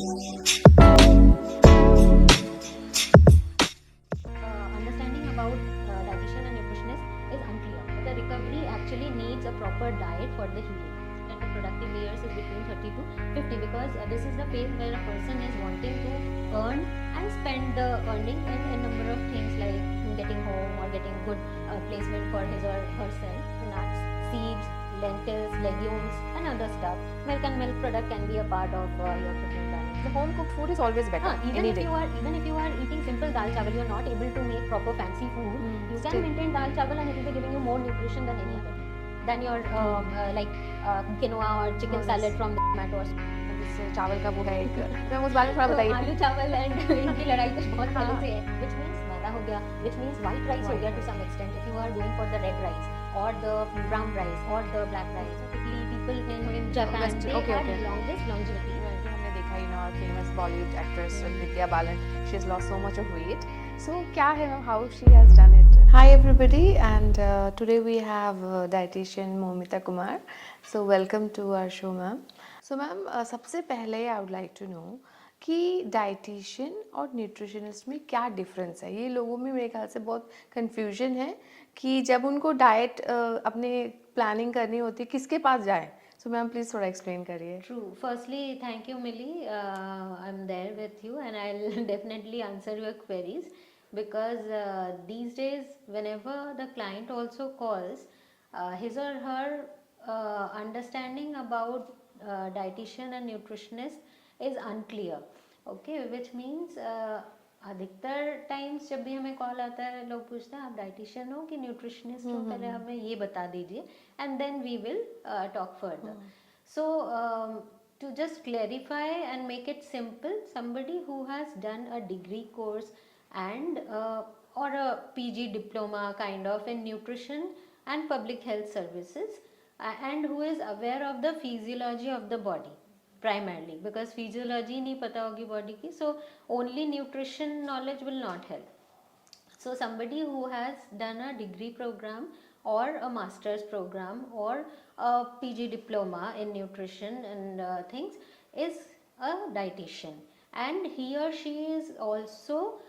Understanding about dietitian and nutritionist is unclear. The recovery actually needs a proper diet for the healing. And the productive years is between 30 to 50 because this is the phase where a person is wanting to earn and spend the earning in a number of things like getting home or getting good placement for his or herself. Nuts, seeds, lentils, legumes and other stuff. Milk and milk product can be a part of your protein balance. The home cooked food is always better. Even if you are eating simple dal chawal, you are not able to make proper fancy food. You can maintain dal chawal and it will be giving you more nutrition than any other. Than your quinoa or chicken salad from the tomato. चावल का वो है एक मैं उस बारे में थोड़ा बताइए. आलू चावल एंड इनकी लड़ाई तो बहुत पहले से है. Which means मैदा हो गया. Which means white rice हो गया to some extent. If you are doing for the red rice or the brown rice or the black rice. Typically people in Japan they have longest longevity. You know, our famous Bollywood actress Vidya Balan, she has lost so much of weight. So, kya hai ma'am, how she has done it? Hi everybody, and today we have Dietitian Moumita Kumar. So welcome to our show, ma'am. So ma'am, सबसे पहले I would like to know कि dietitian और nutritionist में क्या difference है? ये लोगों में मेरे ख्याल से बहुत confusion है कि जब उनको diet अपने planning करनी होती है किसके पास जाए? So ma'am, please थोड़ा explain करिए. True. Firstly, thank you, Millie. I'm there with you, and I'll definitely answer your queries because these days, whenever the client also calls, his or her understanding about dietitian and nutritionist is unclear. Okay, which means अधिकतर times जब भी हमें call आता है लोग पूछते हैं आप डाइटिशियन हो कि न्यूट्रिशनिस्ट हो, पहले हमें ये बता दीजिए and then we will talk further. So to just clarify and make it simple, somebody who has done a degree course and or a PG diploma kind of in nutrition and public health services and who is aware of the physiology of the body primarily, because physiology nahi pata hogi body ki, so only nutrition knowledge will not help. So somebody who has done a degree program or a master's program or a PG diploma in nutrition and things is a dietitian, and he or she is also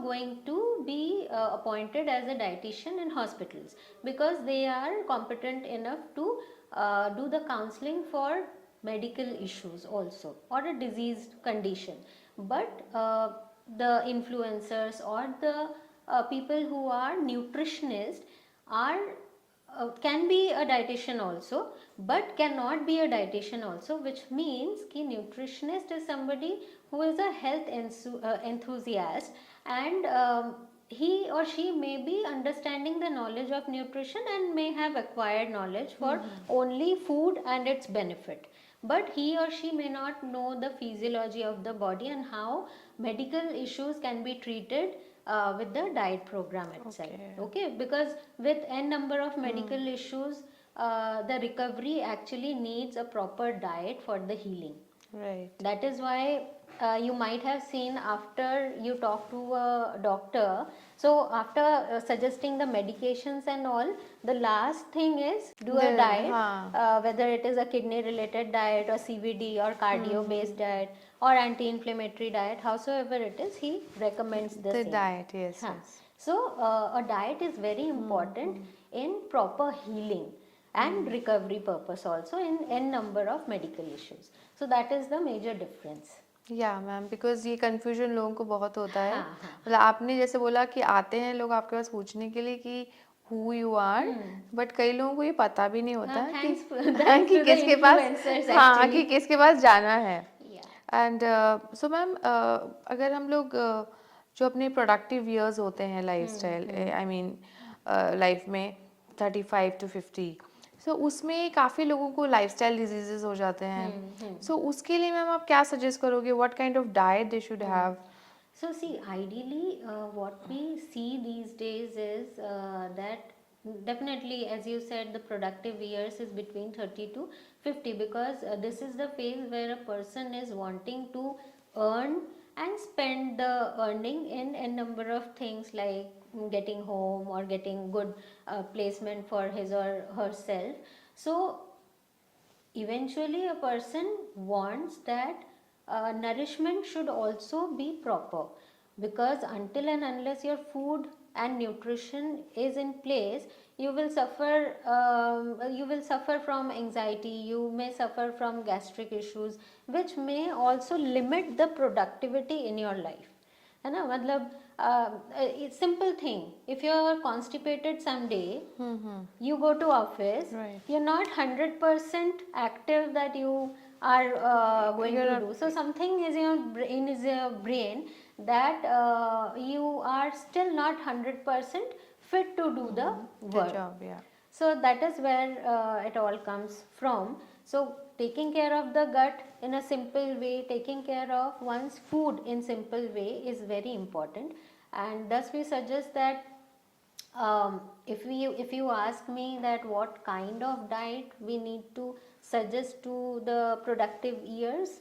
going to be appointed as a dietitian in hospitals because they are competent enough to do the counseling for medical issues also or a diseased condition. But the influencers or the people who are nutritionists are can be a dietitian also but cannot be a dietitian also, which means ki nutritionist is somebody who is a health enthusiast and he or she may be understanding the knowledge of nutrition and may have acquired knowledge for only food and its benefit, but he or she may not know the physiology of the body and how medical issues can be treated with the diet program itself. Okay, because with n number of medical issues the recovery actually needs a proper diet for the healing. Right. That is why you might have seen after you talk to a doctor, so after suggesting the medications and all, the last thing is do a diet, whether it is a kidney related diet or CVD or cardio based diet or anti-inflammatory diet, howsoever it is, he recommends the same. Diet, yes. So a diet is very important in proper healing and recovery purpose also in n number of medical issues. So that is the major difference. या ma'am, because ये confusion लोगों को बहुत होता है. मतलब आपने जैसे बोला कि आते हैं लोग आपके पास पूछने के लिए कि हु यू आर, बट कई लोगों को ये पता भी नहीं होता कि किसके पास कि किसके पास जाना है. एंड सो मैम, अगर हम लोग जो अपने प्रोडक्टिव ईयर्स होते हैं लाइफस्टाइल, आई मीन लाइफ में 35 to 50, सो उसमें काफ़ी लोगों को लाइफस्टाइल डिजीजेस हो जाते हैं. सो उसके लिए मैम आप क्या सजेस्ट करोगे? What kind of diet they should have? So see, ideally what we see these days is that definitely, as you said, the productive years is between 30 to 50 because this is the phase where a person is wanting to earn and spend the earning in a number of things like getting home or getting good placement for his or herself. So eventually a person wants that nourishment should also be proper, because until and unless your food and nutrition is in place, you will suffer from anxiety, you may suffer from gastric issues, which may also limit the productivity in your life. है ना, मतलब simple thing, if you are constipated someday, you go to office, Right. you're not 100% active that you are going to do. So something is in your brain that you are still not 100% fit to do the work. Job, yeah. So that is where it all comes from. So taking care of the gut in a simple way, taking care of one's food in simple way is very important. And thus we suggest that if you ask me that what kind of diet we need to suggest to the productive years,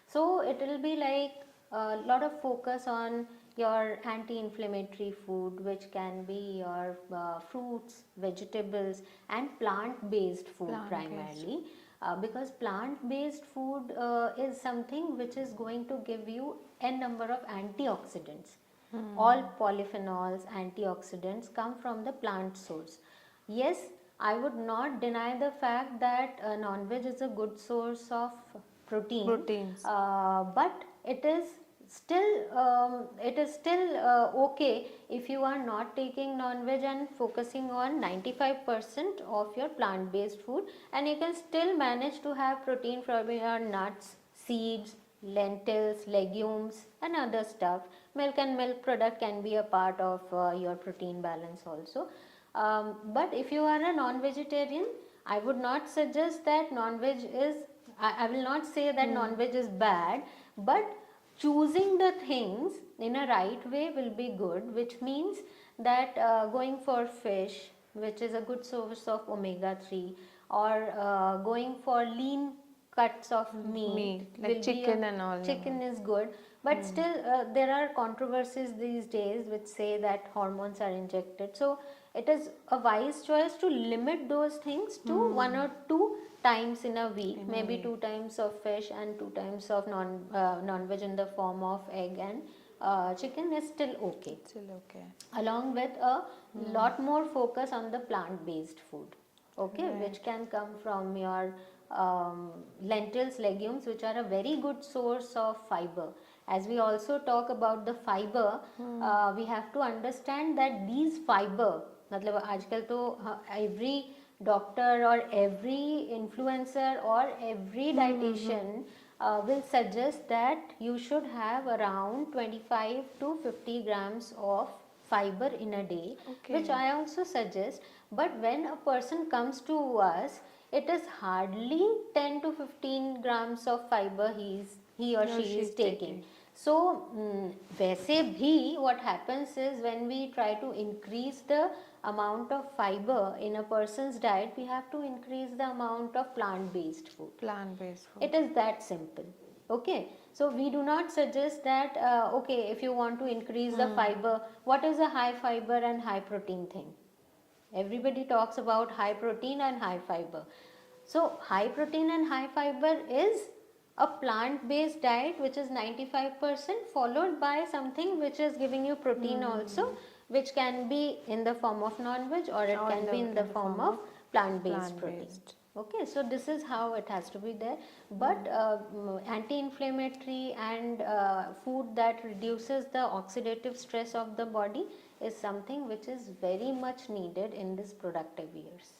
so it will be like a lot of focus on your anti-inflammatory food, which can be your fruits, vegetables and plant-based food primarily, because plant-based food is something which is going to give you a number of antioxidants. All polyphenols, antioxidants come from the plant source. Yes, I would not deny the fact that non-veg is a good source of Proteins. but it is still okay if you are not taking non-veg and focusing on 95% of your plant-based food, and you can still manage to have protein from your nuts, seeds, lentils, legumes and other stuff. Milk and milk product can be a part of your protein balance also. But if you are a non-vegetarian, I would not suggest that non-veg is, I will not say that non-veg is bad, but choosing the things in a right way will be good, which means that going for fish, which is a good source of omega-3, or going for lean cuts of meat like will chicken be and all. chicken is good, but still there are controversies these days which say that hormones are injected. So it is a wise choice to limit those things to 1 or 2 times in a week, maybe 2 times of fish and 2 times of non-veg in the form of egg and chicken is still okay. Still okay. Along with a lot more focus on the plant-based food, okay, which can come from your lentils, legumes, which are a very good source of fiber. As we also talk about the fiber, we have to understand that these fiber, मतलब आजकल तो every doctor or every influencer or every dietitian will suggest that you should have around 25 to 50 grams of fiber in a day, which I also suggest. But when a person comes to us, it is hardly 10 to 15 grams of fiber he or she is taking. So वैसे भी what happens is when we try to increase the amount of fiber in a person's diet, we have to increase the amount of plant-based food. Plant-based food. It is that simple. Okay, so we do not suggest that okay, if you want to increase the fiber, what is a high fiber and high protein thing? Everybody talks about high protein and high fiber. So high protein and high fiber is a plant-based diet which is 95%, followed by something which is giving you protein also, which can be in the form of non-veg or it can be in the form of plant-based protein. Okay, so this is how it has to be there. But anti-inflammatory and food that reduces the oxidative stress of the body is something which is very much needed in this productive years.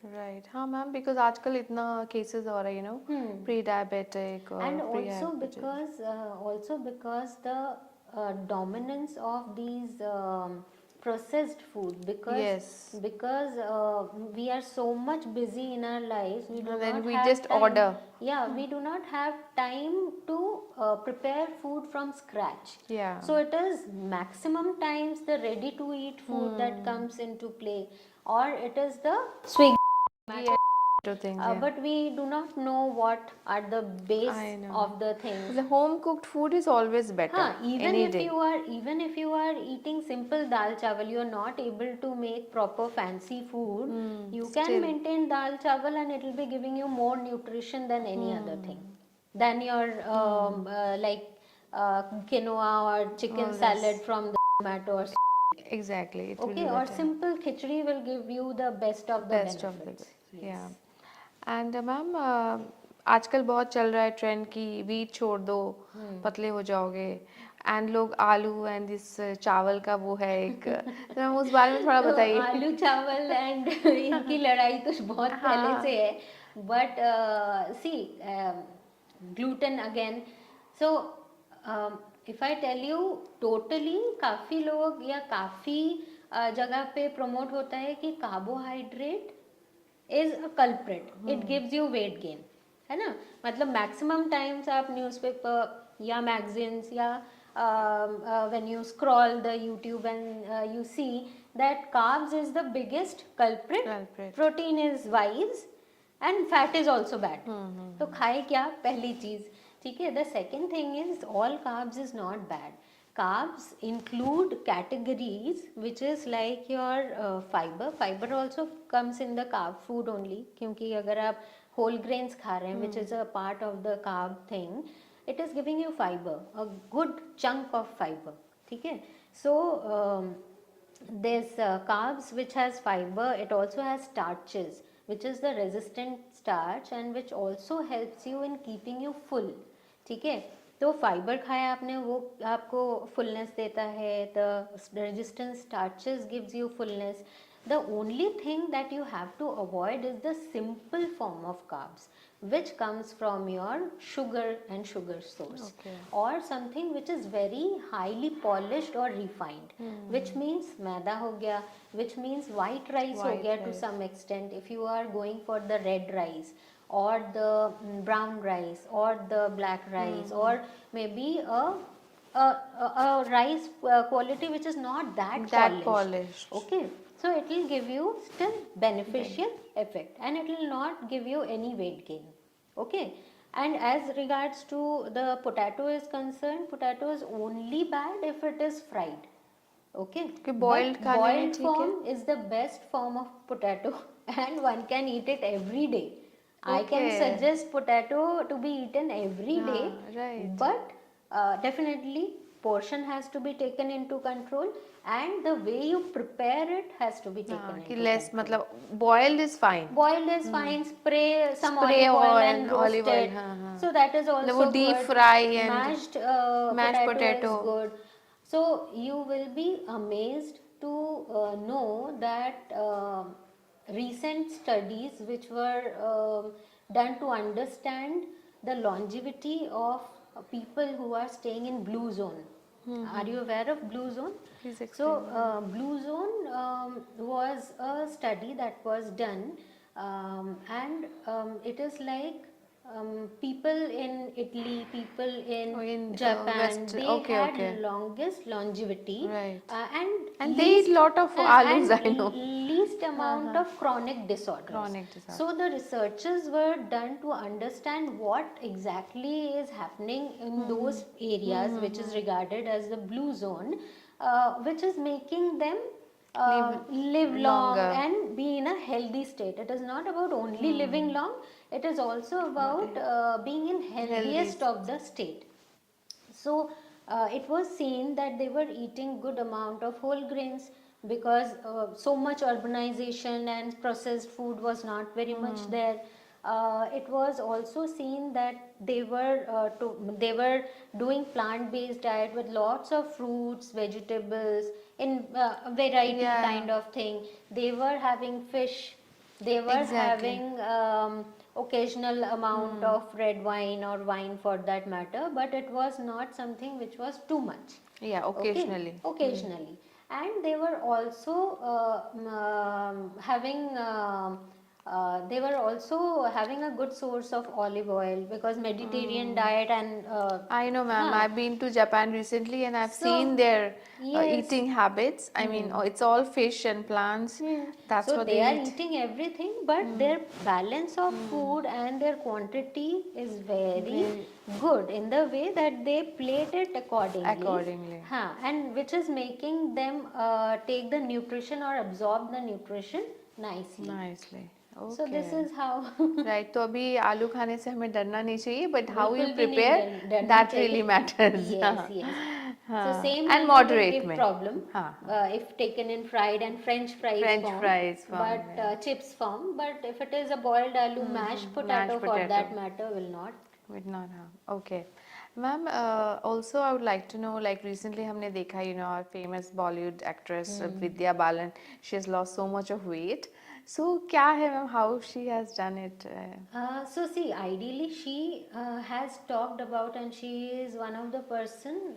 Right, हाँ ma'am, because आजकल इतना cases हो रहा है, you know, pre-diabetic or and also because the dominance of these processed food, because we are so much busy in our lives, we do not have just time. order. Yeah, we do not have time to prepare food from scratch. Yeah. So it is maximum times the ready to eat food that comes into play, or it is the Swiggy To things, yeah. but we do not know what are the base I know. of the things. The home cooked food is always better. Even any if day. even if you are eating simple dal chawal, you are not able to make proper fancy food. You can still. maintain dal chawal and it will be giving you more nutrition than any other thing, than your like quinoa or chicken All salad this. from the tomato or Exactly. It will be okay, or better. simple khichdi will give you the best of the Best of the benefits. best. Yeah. And ma'am आजकल बहुत चल रहा है trend की wheat छोड़ दो पतले हो जाओगे एंड लोग आलू एंड दिस चावल का वो है एक तो मैम उस बारे में थोड़ा तो बताइए आलू चावल एंड इनकी लड़ाई तो बहुत पहले से है but see gluten again so if I tell you totally काफ़ी लोग या काफ़ी जगह पे प्रमोट होता है कि carbohydrate is a culprit it gives you weight gain है ना मतलब मैक्सिमम टाइम्स आप न्यूज़पेपर या मैगजीन्स या when you scroll the YouTube and you see that carbs is the biggest culprit. Protein is wise and fat is also bad. तो खाए क्या पहली चीज ठीक है the second thing is all carbs is not bad. Carbs include categories which is like your fiber also comes in the carb food only क्योंकि अगर आप whole grains खा रहे हैं which is a part of the carb thing it is giving you fiber a good chunk of fiber ठीक है so there's carbs which has fiber it also has starches which is the resistant starch and which also helps you in keeping you full ठीक है तो fibre खाया आपने वो आपको fullness देता है the resistance starches gives you fullness the only thing that you have to avoid is the simple form of carbs which comes from your sugar and sugar source or something which is very highly polished or refined which means maida ho gaya which means white rice ho gaya to some extent if you are going for the red rice or the brown rice or the black rice or maybe a rice quality which is not that polished. Okay, so it will give you still beneficial effect and it will not give you any weight gain. Okay, and as regards to the potato is concerned potato is only bad if it is fried. Okay, boiled form is the best form of potato and one can eat it every day. I can suggest potato to be eaten every day right. but definitely portion has to be taken into control and the way you prepare it has to be taken into less control. मतलब boiled is fine fine spray some olive oil and roast it so that is also वो deep fry and mashed potato is good so you will be amazed to know that recent studies which were done to understand the longevity of people who are staying in blue zone. Are you aware of blue zone? Please explain. So blue zone was a study that was done and it is like people in Italy, people in Japan, they had longest longevity and they eat lot of alus, I know. Least amount of chronic disorders. So the researchers were done to understand what exactly is happening in those areas which is regarded as the blue zone, which is making them live long and be in a healthy state. It is not about only living long, it is also about being in healthiest of the state. So it was seen that they were eating good amount of whole grains because so much urbanization and processed food was not very much there. It was also seen that they were doing plant-based diet with lots of fruits, vegetables, in variety kind of thing. They were having fish. They were having occasional amount of red wine or wine for that matter, but it was not something which was too much. Yeah, occasionally. Okay? Occasionally. And they were also having they were also having a good source of olive oil because Mediterranean diet and I know, ma'am. I've been to Japan recently and I've so seen their yes. eating habits. I mean, it's all fish and plants. That's So what they they are eat. eating everything, but their balance of food and their quantity is very good in the way that they plate it Accordingly. and which is making them take the nutrition or absorb the nutrition nicely. Nicely. So this Okay. is how Right. तो अभी आलू खाने से हमें डरना नहीं चाहिए, but how you बिल्कुल भी नहीं prepare, डरना that चाहिए. really matters. Yes, yes. So हाँ. same And onion will moderate give में. problem हाँ. if taken in fried and French fries French form, fries form, but yeah. chips form. But if it is a boiled aloo, mashed potato for that matter will not. Would not have. Okay. Ma'am, also I would like to know, like recently हमने देखा, you know, our famous Bollywood actress Vidya Balan, she has lost so much of weight. So क्या है ma'am, how she has done it? So see, ideally she has talked about, and she is one of the person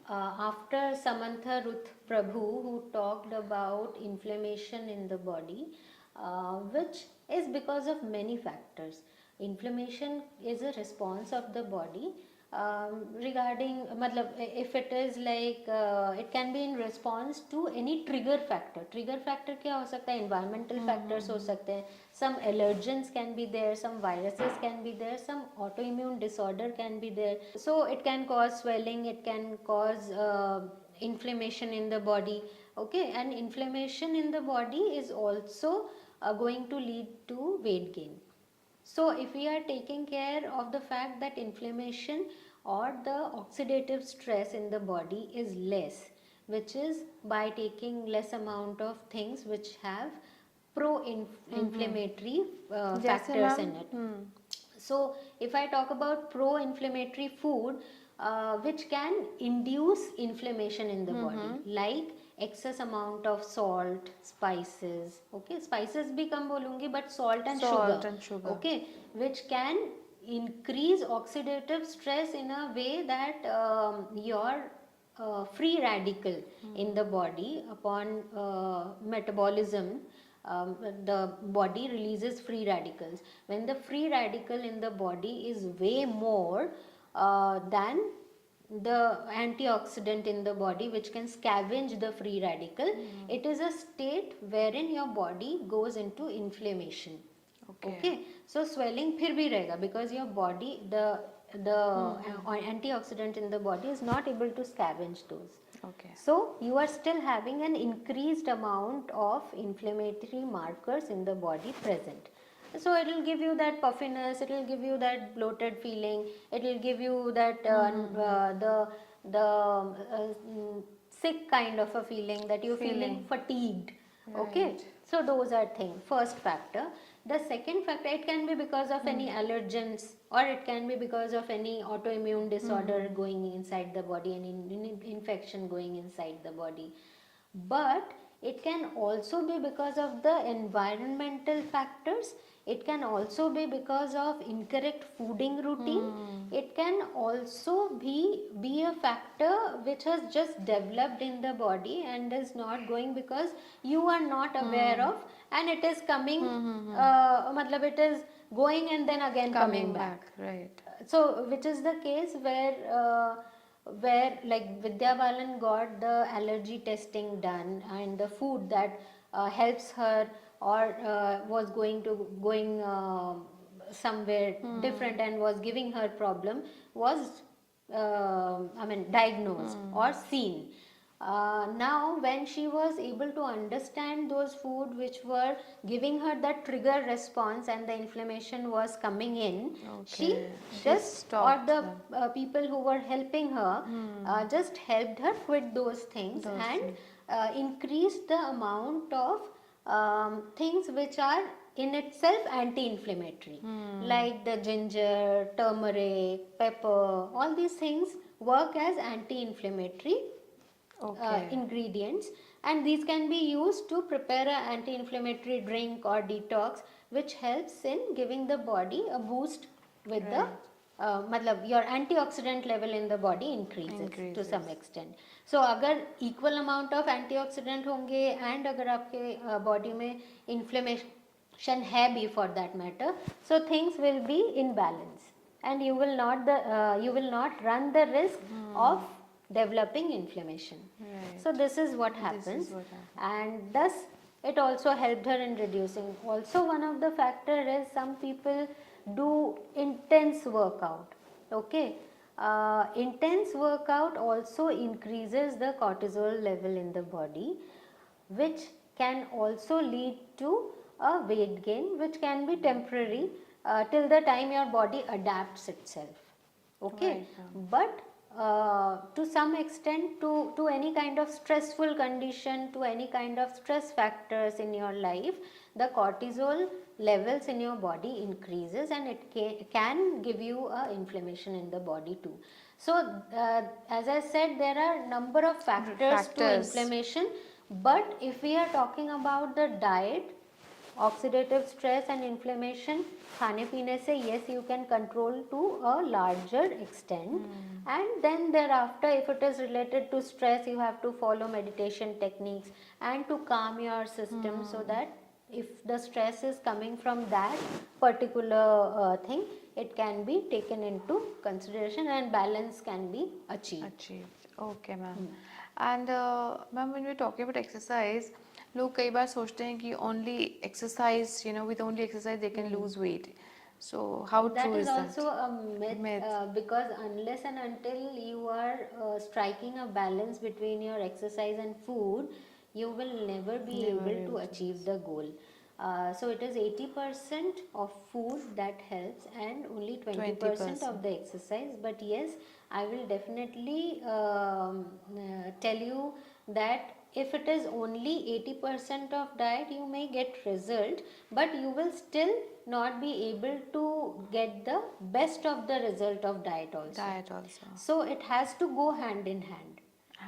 after Samantha Ruth Prabhu who talked about inflammation in the body, which is because of many factors. Inflammation is a response of the body regarding matlab, if it is like it can be in response to any trigger factor. Trigger factor क्या हो सकता है? Environmental factors हो सकते हैं, some allergens can be there, some viruses can be there, some autoimmune disorder can be there. So it can cause swelling, it can cause inflammation in the body. Okay, and inflammation in the body is also going to lead to weight gain. So if we are taking care of the fact that inflammation or the oxidative stress in the body is less, which is by taking less amount of things which have pro-inflammatory factors in it. So if I talk about pro-inflammatory food which can induce inflammation in the body, like excess amount of salt, spices, okay, spices भी कम बोलूँगी, but salt and sugar, okay, which can increase oxidative stress in a way that your free radical in the body upon metabolism, the body releases free radicals. When the free radical in the body is way more than the antioxidant in the body which can scavenge the free radical, it is a state wherein your body goes into inflammation. Okay. So swelling फिर भी रहेगा because your body, the antioxidant in the body is not able to scavenge those. Okay. So you are still having an increased amount of inflammatory markers in the body present. So it will give you that puffiness, it will give you that bloated feeling, it will give you that sick kind of a feeling, that you're feeling fatigued. Okay, so those are things. First factor. The second factor, it can be because of any allergens, or it can be because of any autoimmune disorder going inside the body, and infection going inside the body. But it can also be because of the environmental factors. It can also be because of incorrect fooding routine. It can also be a factor which has just developed in the body and is not going because you are not aware of, and it is coming, matlab it is going and then again coming back. Right. So which is the case where like Vidya Balan got the allergy testing done, and the food that helps her or was going somewhere different and was giving her problem was diagnosed or seen. Now when she was able to understand those food which were giving her that trigger response and the inflammation was coming in, she just, or the people who were helping her just helped her quit those things and increased the amount of things which are in itself anti-inflammatory, like the ginger, turmeric, pepper, all these things work as anti-inflammatory ingredients, and these can be used to prepare an anti-inflammatory drink or detox which helps in giving the body a boost with the matlab your antioxidant level in the body increases to some extent. So अगर equal amount of antioxidant होंगे and अगर आपके body में है भी for that matter. So things will be in balance, and you will not run the risk of developing inflammation. Right. So this is what This happens, is what happens. and thus it also helped her in reducing. Also, one of the factor is some people do intense workout. Okay, intense workout also increases the cortisol level in the body, which can also lead to a weight gain, which can be temporary till the time your body adapts itself. Okay, Right. but to some extent, to any kind of stressful condition, to any kind of stress factors in your life, the cortisol levels in your body increases, and it can give you a inflammation in the body too. So as I said, there are number of factors to inflammation, but if we are talking about the diet, oxidative stress and inflammation, खाने पीने से yes you can control to a larger extent, and then thereafter if it is related to stress, you have to follow meditation techniques and to calm your system, so that if the stress is coming from that particular thing, it can be taken into consideration and balance can be achieved. Okay, ma'am. And ma'am, when we're talking about exercise, लोग कई बार सोचते हैं कि only exercise, with only exercise they can lose weight. So how That true is is that? also a myth, because unless and until you are striking a balance between your exercise and food, you will never be able to achieve the goal. So it is 80% of food that helps and only 20% of the exercise. But yes, I will definitely tell you that if it is only 80% of diet, you may get result, but you will still not be able to get the best of the result of diet also. So it has to go hand in hand.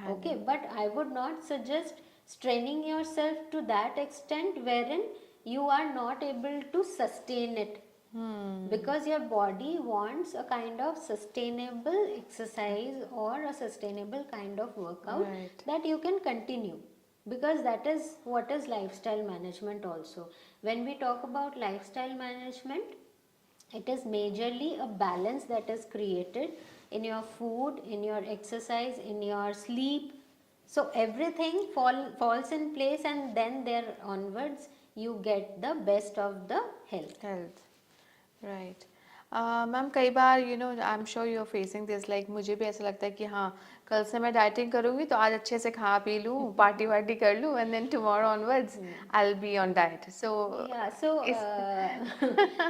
Okay, but I would not suggest straining yourself to that extent wherein you are not able to sustain it, because your body wants a kind of sustainable exercise or a sustainable kind of workout that you can continue, because that is what is lifestyle management also. When we talk about lifestyle management, it is majorly a balance that is created in your food, in your exercise, in your sleep. So everything falls in place, and then there onwards you get the best of the health. Right. Ma'am कई बार I am sure you are facing this, like मुझे भी ऐसा लगता है कि हाँ कल से मैं डाइटिंग करूँगी तो आज अच्छे से खा पी लूँ, पार्टी वार्टी कर लूँ, and then tomorrow onwards I will be on diet. So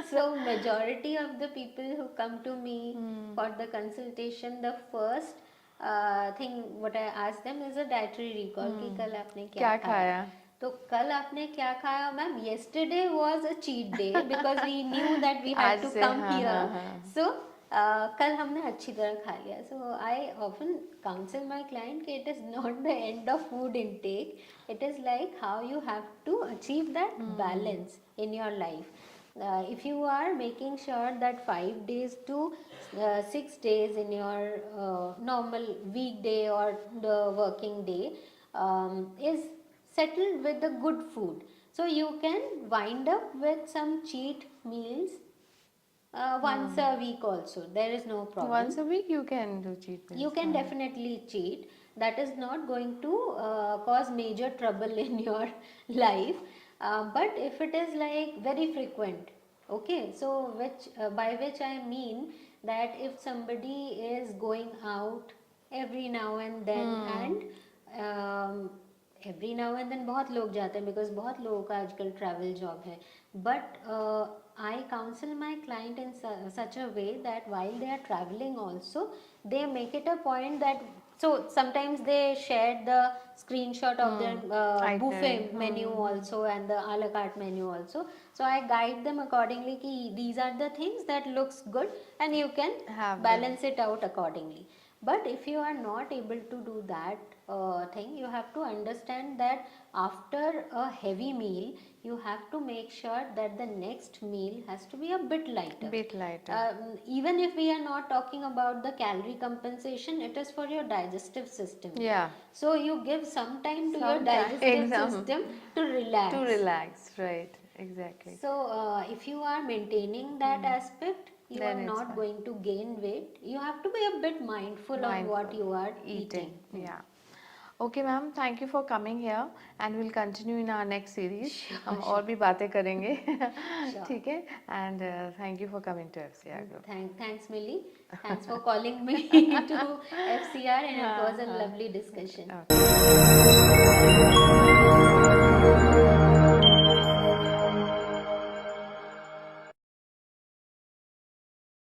so majority of the people who come to me for the consultation, the first thing what I ask them is a dietary recall कि कल आपने क्या खाया. तो कल आपने क्या खाया ma'am? Yesterday was a cheat day because we knew that we had to come here. So कल हमने अच्छी तरह खा लिया. So I often counsel my client कि it is not the end of food intake. It is like how you have to achieve that balance in your life. If you are making sure that 5 days to 6 days in your normal weekday or the working day is settled with the good food, so you can wind up with some cheat meals once a week also. There is no problem. Once a week you can do cheat meals. You can definitely cheat. That is not going to cause major trouble in your life. But if it is like very frequent, okay, so by which I mean that if somebody is going out every now and then and every now and then बहुत लोग जाते हैं because बहुत लोगों का आजकल travel job है, but I counsel my client in such a way that while they are travelling also they make it a point that so sometimes they share the screenshot of their buffet menu also and the a la carte menu also, so I guide them accordingly ki these are the things that looks good and you can balance it out accordingly. But if you are not able to do that thing, you have to understand that after a heavy meal you have to make sure that the next meal has to be a bit lighter. Even if we are not talking about the calorie compensation, it is for your digestive system. So you give some time to your digestive system to relax. Right. Exactly. So if you are maintaining that aspect, you Then are it's not fine. going to gain weight. You have to be a bit mindful of what you are eating. Yeah. Okay ma'am, thank you for coming here and we'll continue in our next series. हम और भी बातें करेंगे. Sure. ठीक है? And thank you for coming to FCR Group. Thanks, Millie. Thanks for calling me to FCR, and it was a lovely discussion. Okay.